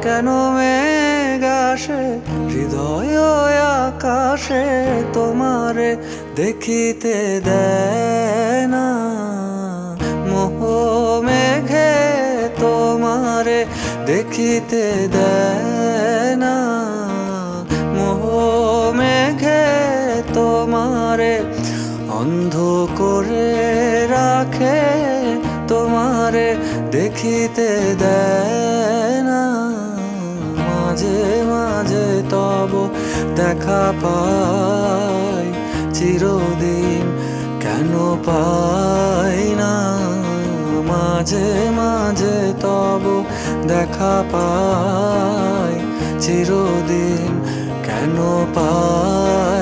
কেন মেঘ আসে হৃদয় আকাশে, তোমারে দেখিতে দেয় না। মোহ মেঘে তোমারে দেখিতে দেয় না। মোহ মেঘে তোমারে অন্ধ করে রাখে, তোমারে দেখিতে দেয় না। মাঝে মাঝে তব দেখা পাই, চিরদিন কেন পাই না। মাঝে মাঝে তব দেখা পাই, চিরদিন কেন পাই